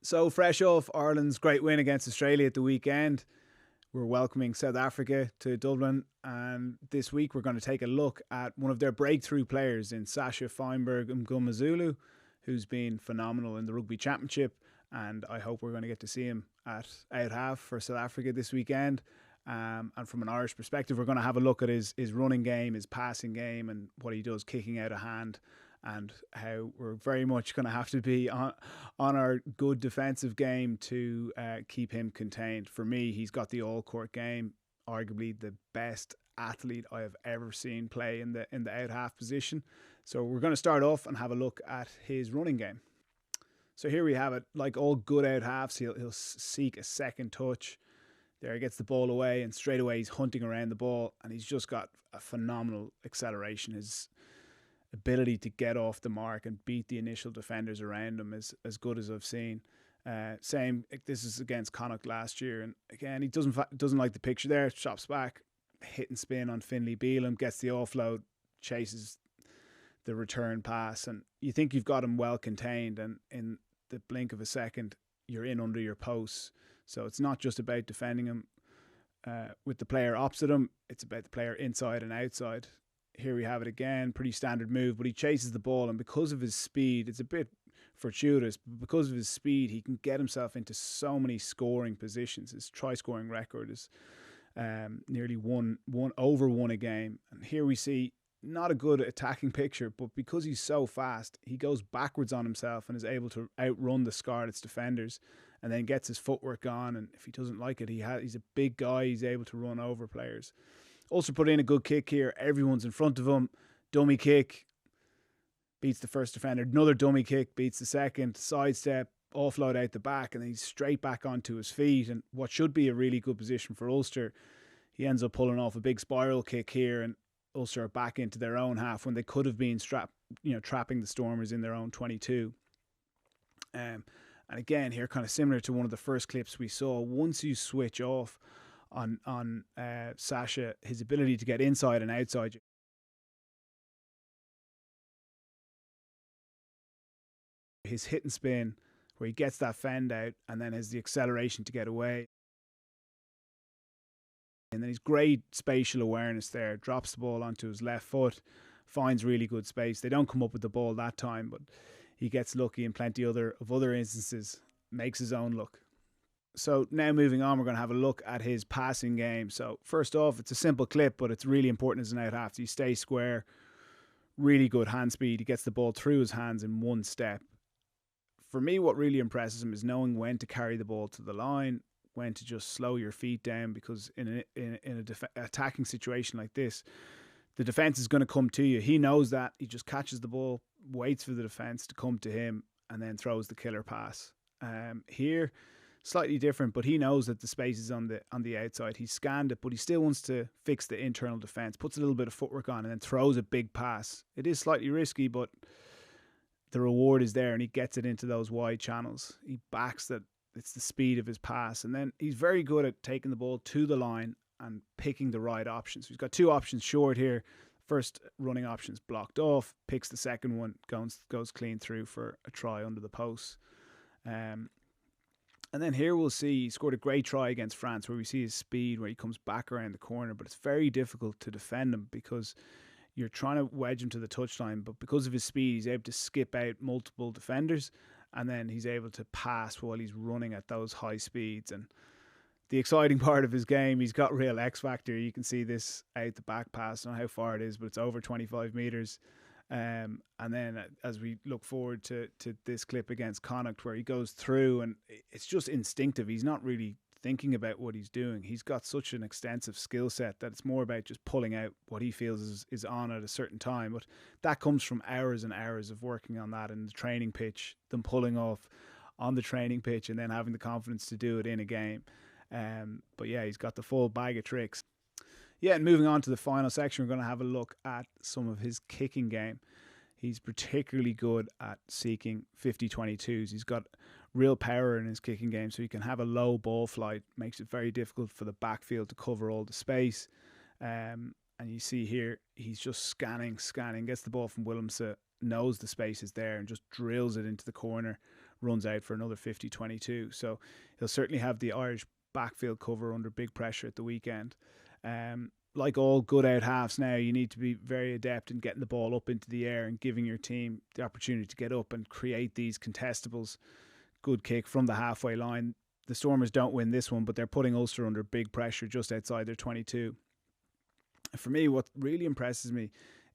So fresh off Ireland's great win against Australia at the weekend, we're welcoming South Africa to Dublin, and this week we're going to take a look at one of their breakthrough players in Sacha Feinberg-Mngomezulu, who's been phenomenal in the Rugby Championship, and I hope we're going to get to see him at Outhalf for South Africa this weekend. And from an Irish perspective, we're going to have a look at his running game, his passing game, and what he does kicking out of hand, and how we're very much going to have to be on our good defensive game to keep him contained. For me, he's got the all-court game, arguably the best athlete I have ever seen play in the out-half position. So we're going to start off and have a look at his running game. So here we have it. Like all good out-halves, he'll seek a second touch. There he gets the ball away, and straight away he's hunting around the ball, and he's just got a phenomenal acceleration. His ability to get off the mark and beat the initial defenders around him is as good as I've seen. Same, this is against Connacht last year, and again he doesn't like the picture there. Chops back, hit and spin on Finlay Bealham, gets the offload, chases the return pass, and you think you've got him well contained, and in the blink of a second you're in under your posts. So it's not just about defending him with the player opposite him, it's about the player inside and outside. Here we have it again, pretty standard move, but he chases the ball, and because of his speed, it's a bit fortuitous, but because of his speed, he can get himself into so many scoring positions. His try-scoring record is nearly one a game. And here we see not a good attacking picture, but because he's so fast, he goes backwards on himself and is able to outrun the Scarlets defenders, and then gets his footwork on, and if he doesn't like it, he's a big guy, he's able to run over players. Also put in a good kick here. Everyone's in front of him. Dummy kick, beats the first defender. Another dummy kick, beats the second. Sidestep, offload out the back, and then he's straight back onto his feet. And what should be a really good position for Ulster, he ends up pulling off a big spiral kick here, and Ulster are back into their own half when they could have been trapping the Stormers in their own 22. And again, here kind of similar to one of the first clips we saw, once you switch off on Sacha, his ability to get inside and outside his hit and spin, where he gets that fend out and then has the acceleration to get away, and then he's great spatial awareness there, drops the ball onto his left foot, finds really good space. They don't come up with the ball that time, but he gets lucky in plenty of other instances, makes his own look. So now moving on, we're going to have a look at his passing game. So first off, it's a simple clip, but it's really important as an out-half. He stays square, really good hand speed. He gets the ball through his hands in one step. For me, what really impresses him is knowing when to carry the ball to the line, when to just slow your feet down, because in an attacking situation like this, the defence is going to come to you. He knows that. He just catches the ball, waits for the defence to come to him, and then throws the killer pass. Here, slightly different, but he knows that the space is on the outside. He's scanned it, but he still wants to fix the internal defence, puts a little bit of footwork on, and then throws a big pass. It is slightly risky, but the reward is there, and he gets it into those wide channels. He backs that it's the speed of his pass, and then he's very good at taking the ball to the line and picking the right options. So he's got two options short here. First running option's blocked off, picks the second one, goes clean through for a try under the post. And then here we'll see he scored a great try against France, where we see his speed, where he comes back around the corner, but it's very difficult to defend him because you're trying to wedge him to the touchline, but because of his speed, he's able to skip out multiple defenders, and then he's able to pass while he's running at those high speeds. And the exciting part of his game, he's got real X factor. You can see this out the back pass. I don't know how far it is, but it's over 25 metres. And then as we look forward to this clip against Connacht, where he goes through, and it's just instinctive. He's not really thinking about what he's doing. He's got such an extensive skill set that it's more about just pulling out what he feels is on at a certain time. But that comes from hours and hours of working on that in the training pitch, them pulling off on the training pitch and then having the confidence to do it in a game. But yeah, he's got the full bag of tricks. Yeah, and moving on to the final section, we're going to have a look at some of his kicking game. He's particularly good at seeking 50-22s. He's got real power in his kicking game, so he can have a low ball flight. Makes it very difficult for the backfield to cover all the space. And you see here, he's just scanning, gets the ball from Willemse, knows the space is there, and just drills it into the corner runs out for another 50-22. So he'll certainly have the Irish backfield cover under big pressure at the weekend. Like all good out halves now, you need to be very adept in getting the ball up into the air and giving your team the opportunity to get up and create these contestables. Good kick from the halfway line. The Stormers don't win this one, but they're putting Ulster under big pressure just outside their 22. For me, what really impresses me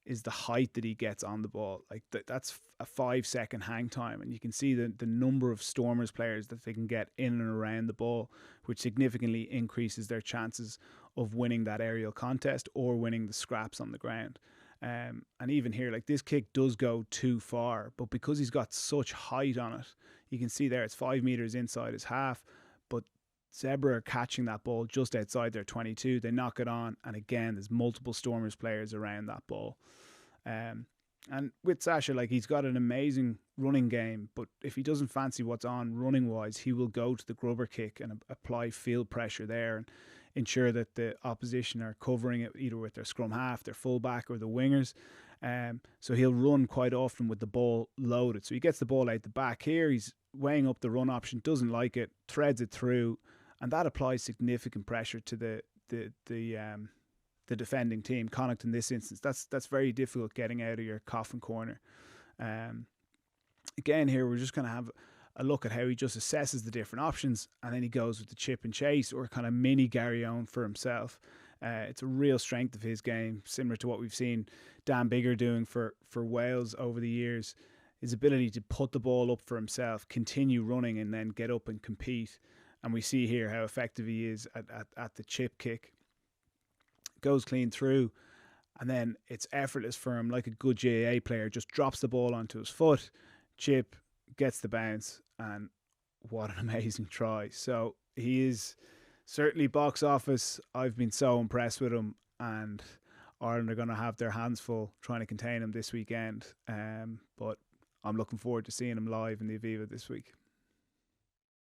is the height that he gets on the ball. Like that's a 5-second hang time, and you can see the number of Stormers players that they can get in and around the ball, which significantly increases their chances of winning that aerial contest or winning the scraps on the ground. And even here, like, this kick does go too far, but because he's got such height on it, you can see there it's 5 meters inside his half, but Zebra are catching that ball just outside their 22. They knock it on, and again, there's multiple Stormers players around that ball. And with Sacha, like, he's got an amazing running game, but if he doesn't fancy what's on running wise, he will go to the grubber kick and apply field pressure there and ensure that the opposition are covering it either with their scrum half, their fullback, or the wingers. So he'll run quite often with the ball loaded. So he gets the ball out the back here. He's weighing up the run option, doesn't like it, threads it through, and that applies significant pressure to the defending team. Connacht in this instance, that's very difficult getting out of your coffin corner. Again, here we're just going to have a look at how he just assesses the different options, and then he goes with the chip and chase, or kind of mini Gary Owen for himself. It's a real strength of his game, similar to what we've seen Dan Biggar doing for Wales over the years. His ability to put the ball up for himself, continue running, and then get up and compete. And we see here how effective he is at the chip kick. Goes clean through, and then it's effortless for him, like a good GAA player, just drops the ball onto his foot, chip, gets the bounce, and what an amazing try. So he is certainly box office. I've been so impressed with him, and Ireland are going to have their hands full trying to contain him this weekend. But I'm looking forward to seeing him live in the Aviva this week.